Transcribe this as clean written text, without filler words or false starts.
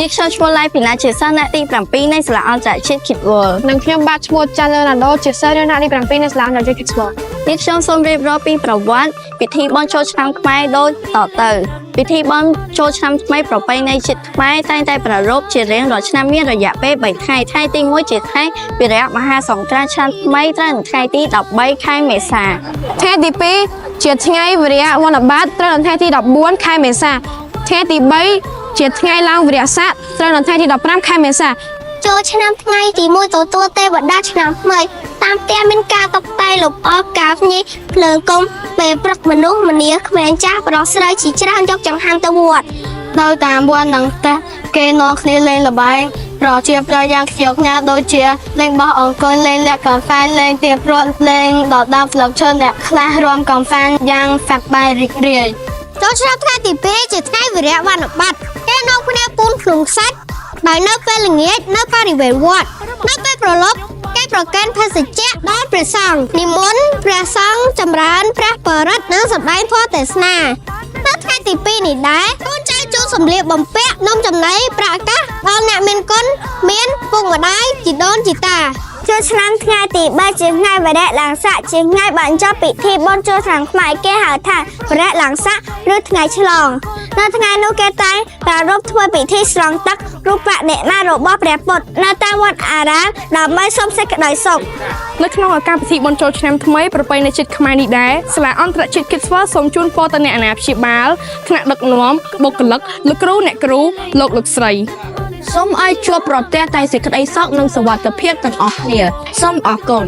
នេះខ្ញុំឈ្មោះឡៃពីណាជាសិស្សអ្នកទី7នៃសាលាអន្តរជាតិ Kids World និងខ្ញុំបាទឈ្មោះចាន់លឺណាដូជាសិស្សអ្នកទី7នៃសាលាអន្តរជាតិ Kids World នេះខ្ញុំសូមរៀបរាប់ពីប្រវត្តិពិធីបុណ្យចូលឆ្នាំខ្មែរដូចតទៅពិធីបុណ្យចូលឆ្នាំថ្មីប្រពៃណីជាតិខ្មែរតែងតែប្រារព្ធជារៀងរាល់ឆ្នាំមានរយៈពេល3ថ្ងៃថ្ងៃទី1ជាថ្ងៃវិរៈមហាសង្ក្រាន្តឆ្នាំថ្មីត្រូវនៅថ្ងៃទី13ខែមេសាថ្ងៃទី2ជាថ្ងៃវិរៈវ័នបតត្រូវនៅថ្ងៃទី14ខែមេសាថ្ងៃទី3ជាថ្ងៃឡើងវិរៈស័កត្រូវនៅថ្ងៃទី15ខែមេសាចូលឆ្នាំថ្ងៃទី1ទទួលទេវតាឆ្នាំថ្មីតាមផ្ទះមានការតុបតែងលម្អការភ្ញីភ្លើងកុំពេលព្រឹកមនុស្សម្នាក្មេងចាស់ប្រុសស្រីជាច្រើនយកចង្ហាន់ទៅវត្តដោយតាមវត្តនឹងតែគេនាំគ្នាលេងល្បែងប្រជាប្រិយយ៉ាងខ្ជិលខ្ញាដូចជាលេងបោះអង្គុយលេងលាក់កំផែងលេងទៀបព្រត់លេងដដាប់ស្លឹកឈើអ្នកខ្លះរាំកំផែងយ៉ាងសប្បាយរីករាយចូលឆ្នាំថ្ងៃទី2ជាថ្ងៃវិរៈវ័នបតគេនាំគ្នាពូនភ្លុងសាច់ដោយនៅពេលល្ងាចនៅបរិវេណវត្តនៅពេលព្រលប់គេប្រគេនភេសជ្ជៈដល់ព្រះសង្ឃនិមន្តព្រះសង្ឃចម្រើនព្រះបរិត្តនិងសម្ដែងធម៌ទេសនានៅថ្ងៃទី2នេះដែរកូនចៅចូលសម្លៀកបំពាក់នំចំណីប្រាក់កាសដល់អ្នកមានគុណមានពុកម្ដាយជីដូនជីតាចូលឆ្នាំថ្ងៃទី3ជាថ្ងៃវិរៈឡើងស័កជាថ្ងៃបញ្ចប់ពិធីបុណ្យចូលឆ្នាំខ្មែរគេហៅថាវិរៈឡើងស័កឬថ្ងៃឆ្លងនៅថ្ងៃនោះគេតែងប្រារព្ធធ្វើពិធីស្រង់ទឹករូបបដិមារបស់ព្រះពុទ្ធនៅតាមវត្តអារាមដើម្បីសុំសេចក្តីសុខនៅក្នុងឱកាសពិធីបុណ្យចូលឆ្នាំថ្មីប្រពៃណីជាតិខ្មែរនេះដែរសាលាអន្តរជាតិ Kids World សូមជូនពរទៅអ្នកអាណាព្យាបាលថ្នាក់ដឹកនាំបុគ្គលិកលោកគ្រូអ្នកគ្រូលោកស្រីសូមឲ្យជួបប្រទះតែសេចក្តីសុខនិងសុវត្ថិភាពទាំងអស់គ្នាសូមអរគុណ